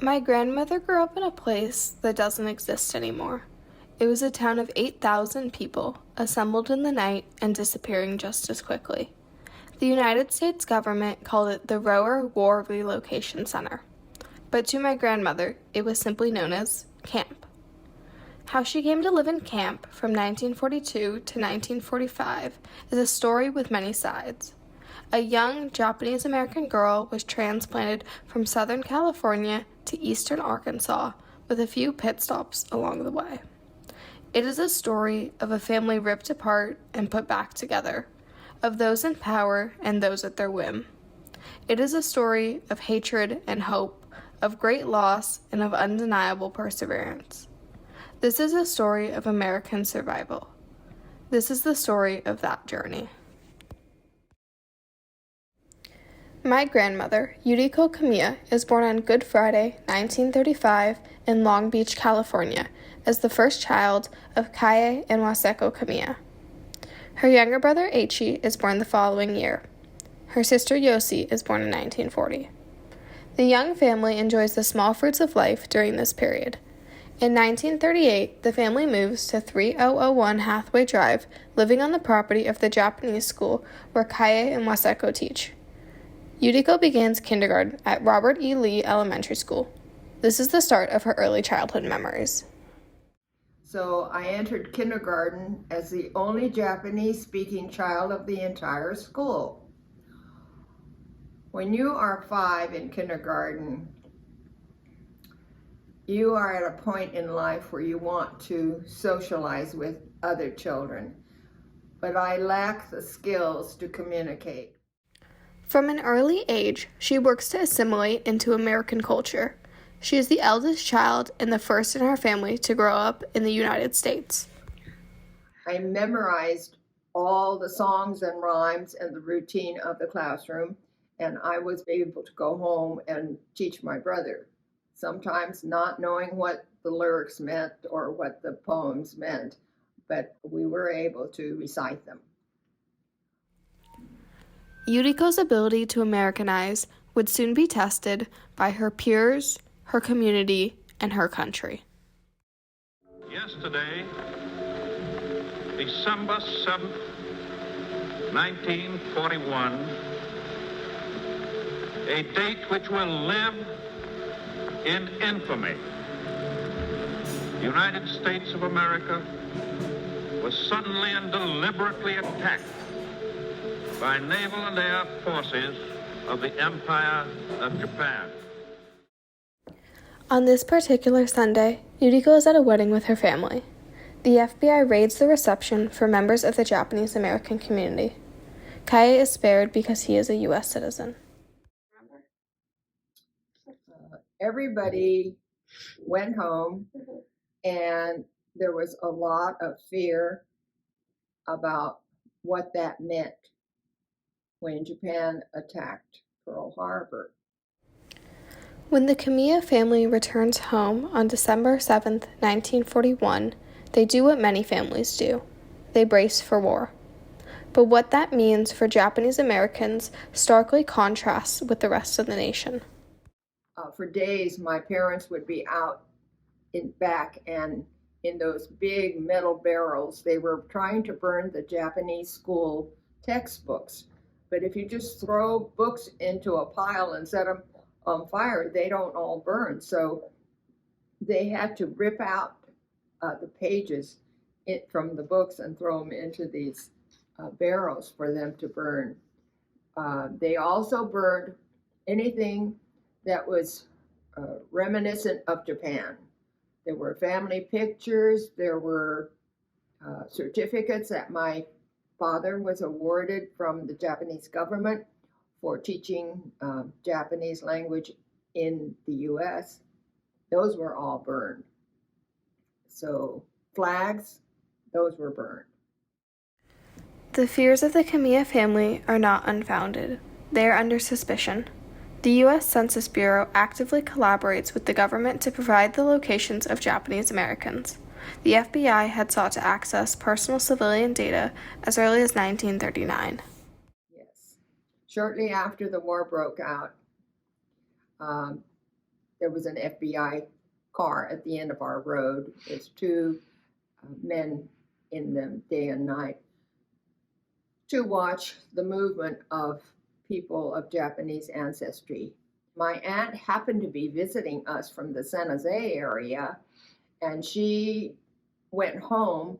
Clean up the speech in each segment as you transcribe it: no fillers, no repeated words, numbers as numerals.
My grandmother grew up in a place that doesn't exist anymore. It was a town of 8,000 people, assembled in the night and disappearing just as quickly. The United States government called it the War Relocation Center. But to my grandmother, it was simply known as camp. How she came to live in camp from 1942 to 1945 is a story with many sides. A young Japanese-American girl was transplanted from Southern California to Eastern Arkansas with a few pit stops along the way. It is a story of a family ripped apart and put back together, of those in power and those at their whim. It is a story of hatred and hope, of great loss and of undeniable perseverance. This is a story of American survival. This is the story of that journey. My grandmother, Yuriko Kamiya, is born on Good Friday, 1935, in Long Beach, California, as the first child of Kaye and Waseko Kamiya. Her younger brother, Eichi, is born the following year. Her sister, Yosi, is born in 1940. The young family enjoys the small fruits of life during this period. In 1938, the family moves to 3001 Hathaway Drive, living on the property of the Japanese school where Kaye and Waseko teach. Yuriko begins kindergarten at Robert E. Lee Elementary School. This is the start of her early childhood memories. So I entered kindergarten as the only Japanese-speaking child of the entire school. When you are 5 in kindergarten, you are at a point in life where you want to socialize with other children, but I lack the skills to communicate. From an early age, she works to assimilate into American culture. She is the eldest child and the first in her family to grow up in the United States. I memorized all the songs and rhymes and the routine of the classroom, and I was able to go home and teach my brother, sometimes not knowing what the lyrics meant or what the poems meant, but we were able to recite them. Yuriko's ability to Americanize would soon be tested by her peers, her community, and her country. Yesterday, December 7th, 1941, a date which will live in infamy. The United States of America was suddenly and deliberately attacked by naval and air forces of the Empire of Japan. On this particular Sunday, Yuriko is at a wedding with her family. The FBI raids the reception for members of the Japanese American community. Kaye is spared because he is a U.S. citizen. Everybody went home, and there was a lot of fear about what that meant when Japan attacked Pearl Harbor. When the Kamiya family returns home on December 7, 1941, they do what many families do. They brace for war. But what that means for Japanese Americans starkly contrasts with the rest of the nation. For days, my parents would be out in back and in those big metal barrels. They were trying to burn the Japanese school textbooks. But if you just throw books into a pile and set them on fire, they don't all burn. So they had to rip out the pages from the books and throw them into these barrels for them to burn. They also burned anything that was reminiscent of Japan. There were family pictures, there were certificates that my father was awarded from the Japanese government for teaching Japanese language in the U.S. Those were all burned. So flags, those were burned. The fears of the Kamiya family are not unfounded. They are under suspicion. The U.S. Census Bureau actively collaborates with the government to provide the locations of Japanese Americans. The FBI had sought to access personal civilian data as early as 1939. Yes. Shortly after the war broke out, there was an FBI car at the end of our road. There's two men in them day and night to watch the movement of people of Japanese ancestry. My aunt happened to be visiting us from the San Jose area, and she went home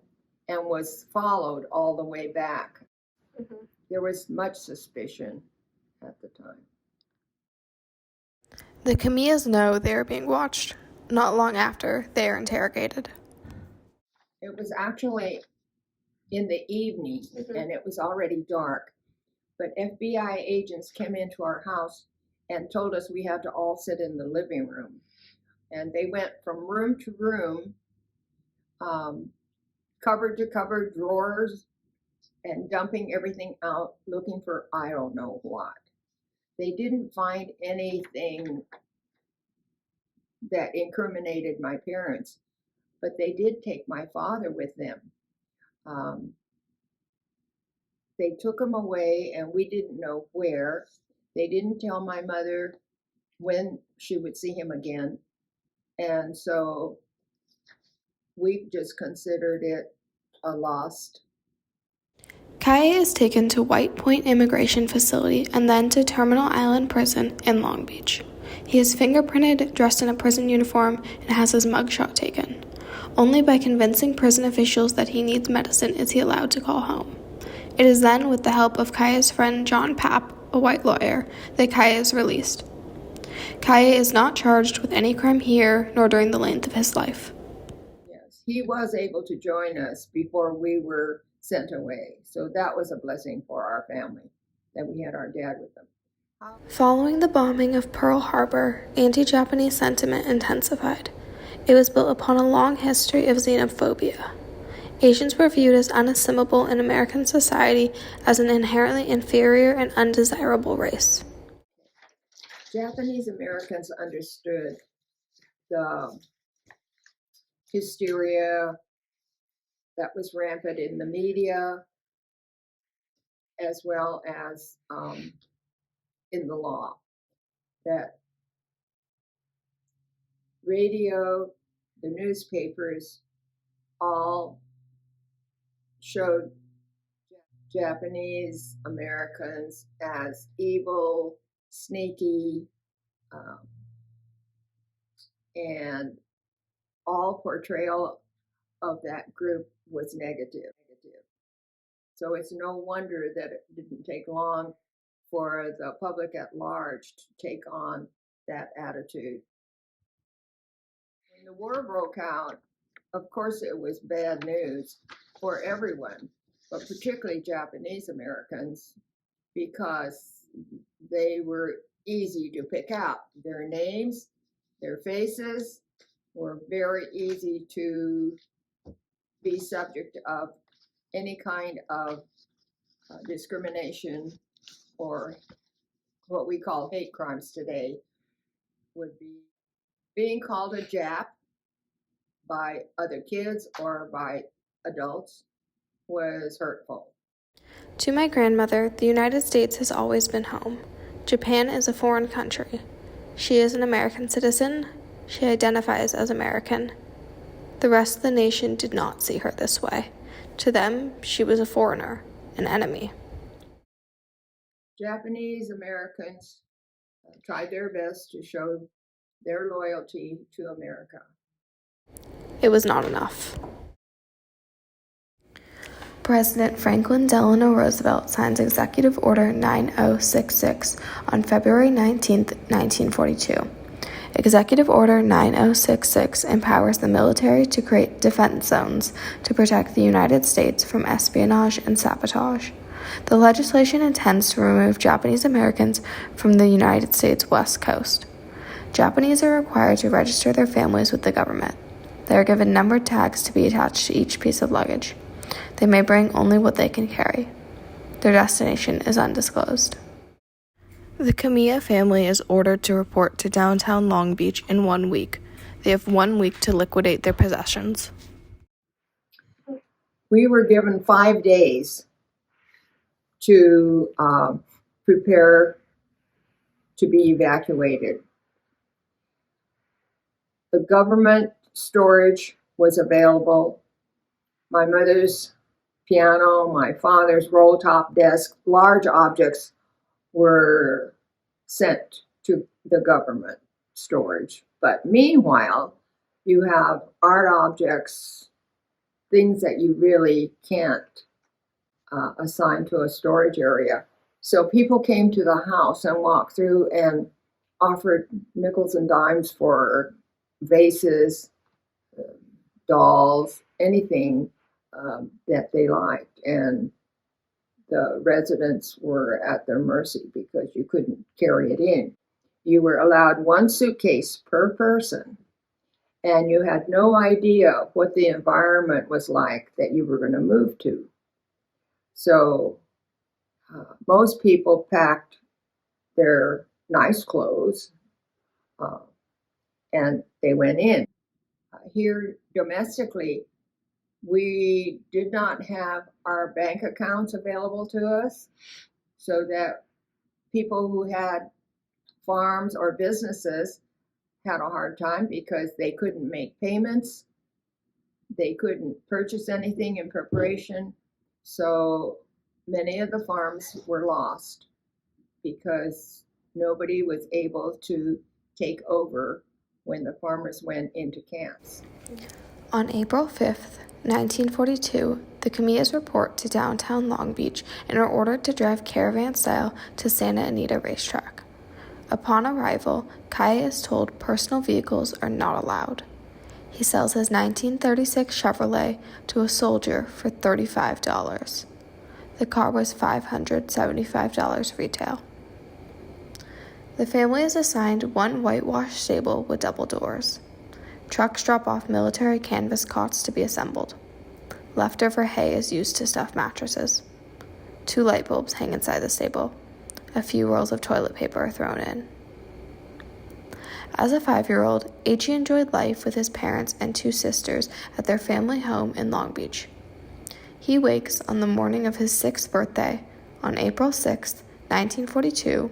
and was followed all the way back. Mm-hmm. There was much suspicion at the time. The Kamiyas know they are being watched. Not long after, they are interrogated. It was actually in the evening, mm-hmm. and it was already dark. But FBI agents came into our house and told us we had to all sit in the living room. And they went from room to room, cupboard to cupboard, drawers, and dumping everything out, looking for I don't know what. They didn't find anything that incriminated my parents, but they did take my father with them. They took him away, and we didn't know where. They didn't tell my mother when she would see him again. And so we just considered it a lost. Kaya is taken to White Point Immigration Facility and then to Terminal Island Prison in Long Beach. He is fingerprinted, dressed in a prison uniform, and has his mugshot taken. Only by convincing prison officials that he needs medicine is he allowed to call home. It is then, with the help of Kaya's friend John Papp, a white lawyer, that Kaya is released. Kaya is not charged with any crime here, nor during the length of his life. Yes, he was able to join us before we were sent away, so that was a blessing for our family, that we had our dad with them. Following the bombing of Pearl Harbor, anti-Japanese sentiment intensified. It was built upon a long history of xenophobia. Asians were viewed as unassimilable in American society, as an inherently inferior and undesirable race. Japanese Americans understood the hysteria that was rampant in the media, as well as in the law. That radio, the newspapers, all showed Japanese Americans as evil, sneaky, and all portrayal of that group was negative. So it's no wonder that it didn't take long for the public at large to take on that attitude. When the war broke out, of course it was bad news for everyone, but particularly Japanese Americans, because they were easy to pick out. Their names, their faces were very easy to be subject of any kind of discrimination, or what we call hate crimes today, would be being called a Jap by other kids or by adults was hurtful. To my grandmother, the United States has always been home. Japan is a foreign country. She is an American citizen. She identifies as American. The rest of the nation did not see her this way. To them, she was a foreigner, an enemy. Japanese Americans tried their best to show their loyalty to America. It was not enough. President Franklin Delano Roosevelt signs Executive Order 9066 on February 19, 1942. Executive Order 9066 empowers the military to create defense zones to protect the United States from espionage and sabotage. The legislation intends to remove Japanese Americans from the United States West Coast. Japanese are required to register their families with the government. They are given numbered tags to be attached to each piece of luggage. They may bring only what they can carry. Their destination is undisclosed. The Kamiya family is ordered to report to downtown Long Beach in 1 week. They have 1 week to liquidate their possessions. We were given 5 days to prepare to be evacuated. The government storage was available. My mother's piano, my father's roll-top desk, large objects were sent to the government storage. But meanwhile, you have art objects, things that you really can't assign to a storage area. So people came to the house and walked through and offered nickels and dimes for vases, dolls, anything that they liked. And the residents were at their mercy because you couldn't carry it in. You were allowed one suitcase per person, and you had no idea what the environment was like that you were going to move to. So most people packed their nice clothes and they went in. Here domestically, we did not have our bank accounts available to us, so that people who had farms or businesses had a hard time because they couldn't make payments. They couldn't purchase anything in preparation. So many of the farms were lost because nobody was able to take over when the farmers went into camps. On April 5th, 1942, the Kamiyas report to downtown Long Beach and are ordered to drive caravan-style to Santa Anita Racetrack. Upon arrival, Kaya is told personal vehicles are not allowed. He sells his 1936 Chevrolet to a soldier for $35. The car was $575 retail. The family is assigned one whitewashed stable with double doors. Trucks drop off military canvas cots to be assembled. Leftover hay is used to stuff mattresses. 2 light bulbs hang inside the stable. A few rolls of toilet paper are thrown in. As a 5-year-old, H.E. enjoyed life with his parents and 2 sisters at their family home in Long Beach. He wakes on the morning of his 6th birthday, on April 6, 1942,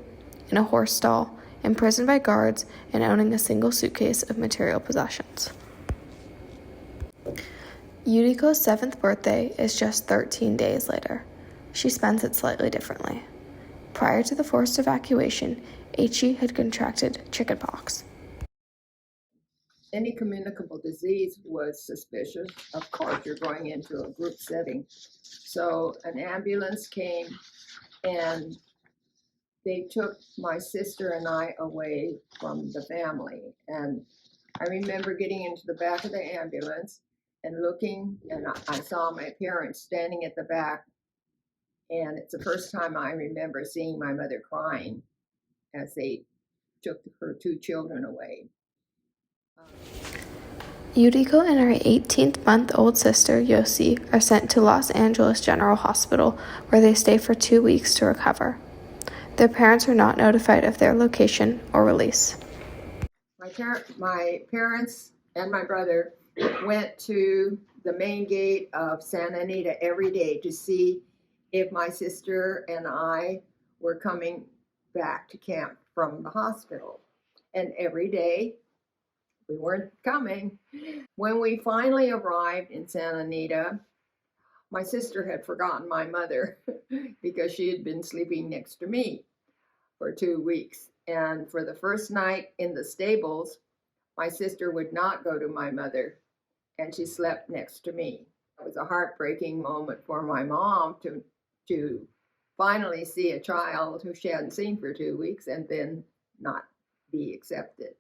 in a horse stall, imprisoned by guards and owning a single suitcase of material possessions. Yuriko's 7th birthday is just 13 days later. She spends it slightly differently. Prior to the forced evacuation, H.E. had contracted chickenpox. Any communicable disease was suspicious. Of course, you're going into a group setting. So an ambulance came and they took my sister and I away from the family. And I remember getting into the back of the ambulance and looking, and I saw my parents standing at the back. And it's the first time I remember seeing my mother crying as they took her 2 children away. Yuriko and her 18-month-old sister, Yosi, are sent to Los Angeles General Hospital, where they stay for 2 weeks to recover. Their parents are not notified of their location or release. My parents and my brother went to the main gate of Santa Anita every day to see if my sister and I were coming back to camp from the hospital. And every day, we weren't coming. When we finally arrived in Santa Anita, my sister had forgotten my mother because she had been sleeping next to me for 2 weeks. And for the first night in the stables, my sister would not go to my mother, and she slept next to me. It was a heartbreaking moment for my mom to finally see a child who she hadn't seen for 2 weeks and then not be accepted.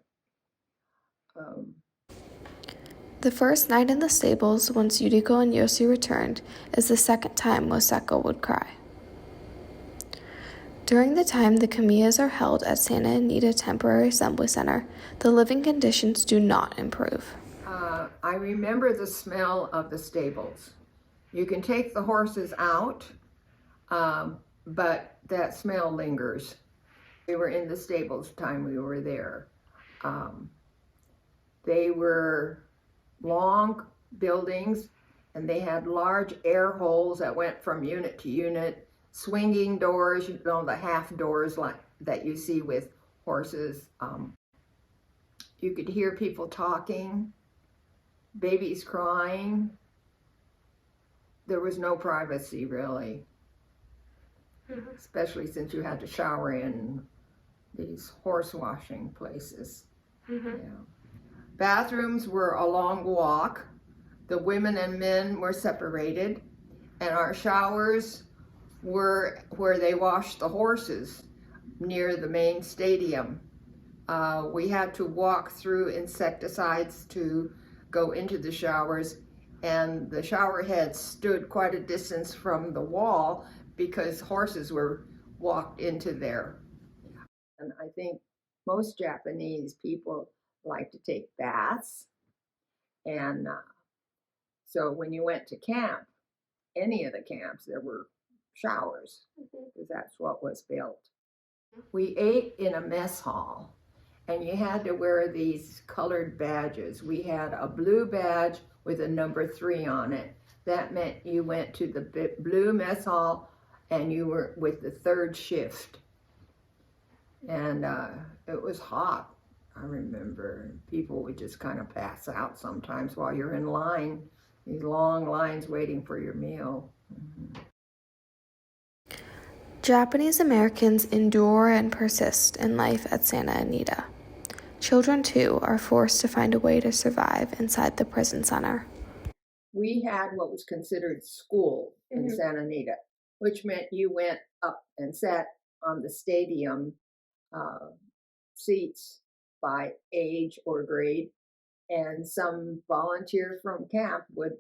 The first night in the stables, once Yuriko and Yosi returned, is the second time Moseko would cry. During the time the Kamiyas are held at Santa Anita Temporary Assembly Center, the living conditions do not improve. I remember the smell of the stables. You can take the horses out, but that smell lingers. We were in the stables the time we were there. They were long buildings, and they had large air holes that went from unit to unit, swinging doors, the half doors like that you see with horses. You could hear people talking, babies crying. There was no privacy, really, especially since you had to shower in these horse washing places. Yeah. Bathrooms were a long walk. The women and men were separated, and our showers were where they washed the horses near the main stadium. We had to walk through insecticides to go into the showers, and the shower heads stood quite a distance from the wall because horses were walked into there. And I think most Japanese people like to take baths, and so when you went to camp, any of the camps, there were showers, because that's what was built. We ate in a mess hall, and you had to wear these colored badges. We had a blue badge with a number 3 on it. That meant you went to the blue mess hall and you were with the 3rd shift. And it was hot, I remember. People would just kind of pass out sometimes while you're in line, these long lines waiting for your meal. Japanese Americans endure and persist in life at Santa Anita. Children, too, are forced to find a way to survive inside the prison center. We had what was considered school in Santa Anita, which meant you went up and sat on the stadium seats by age or grade, and some volunteer from camp would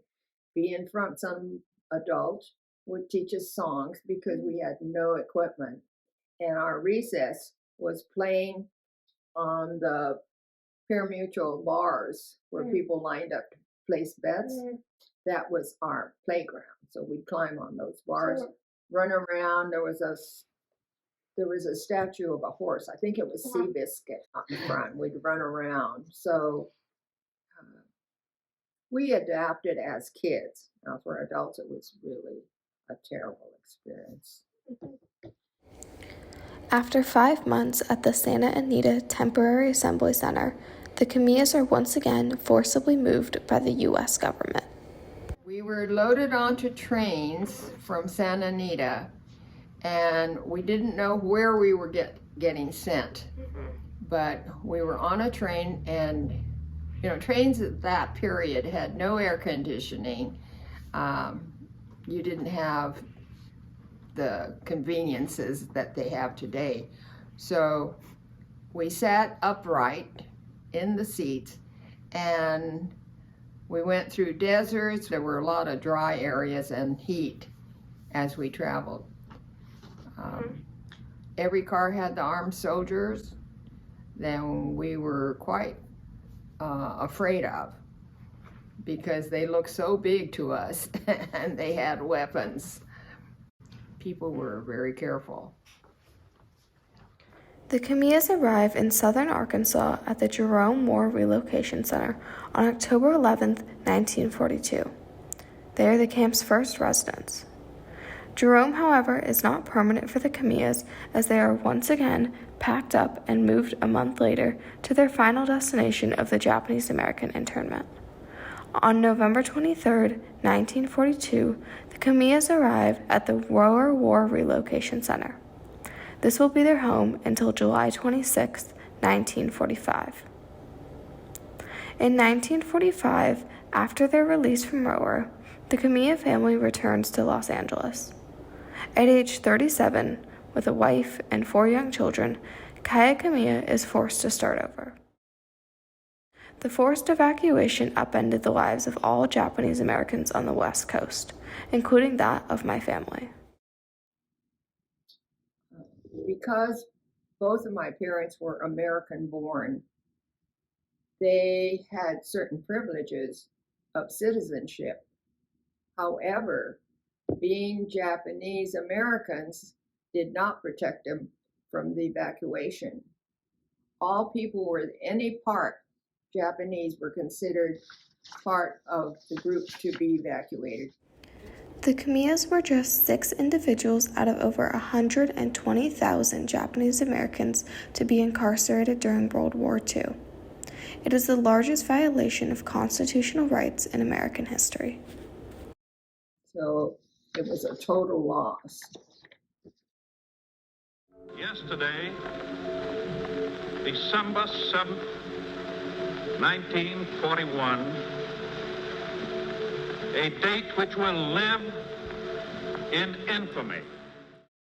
be in front. Some adult would teach us songs because we had no equipment, and our recess was playing on the pari-mutuel bars where people lined up to place bets. That was our playground, so we'd climb on those bars, run around. There was a statue of a horse. I think it was Seabiscuit up in front. We'd run around. So we adapted as kids. Now for adults, it was really a terrible experience. After 5 months at the Santa Anita Temporary Assembly Center, the Kamiyas are once again forcibly moved by the U.S. government. We were loaded onto trains from Santa Anita, and we didn't know where we were getting sent. But we were on a train, and trains at that period had no air conditioning. You didn't have the conveniences that they have today. So we sat upright in the seats, and we went through deserts. There were a lot of dry areas and heat as we traveled. Every car had the armed soldiers that we were quite afraid of, because they looked so big to us and they had weapons. People were very careful. The Kamiyas arrive in southern Arkansas at the Jerome War Relocation Center on October 11, 1942. They are the camp's first residents. Jerome, however, is not permanent for the Kamiyas, as they are once again packed up and moved a month later to their final destination of the Japanese American internment. On November 23, 1942, the Kamiyas arrive at the War Relocation Center. This will be their home until July 26, 1945. In 1945, after their release from Rower, the Kamiya family returns to Los Angeles. At age 37, with a wife and 4 young children, Kaya Kamiya is forced to start over. The forced evacuation upended the lives of all Japanese Americans on the West Coast, including that of my family. Because both of my parents were American born, they had certain privileges of citizenship. However, being Japanese Americans did not protect them from the evacuation. All people were any part Japanese were considered part of the group to be evacuated. The Kamiyas were just 6 individuals out of over 120,000 Japanese Americans to be incarcerated during World War II. It is the largest violation of constitutional rights in American history. So it was a total loss. Yesterday, December 7th, 1941, a date which will live in infamy.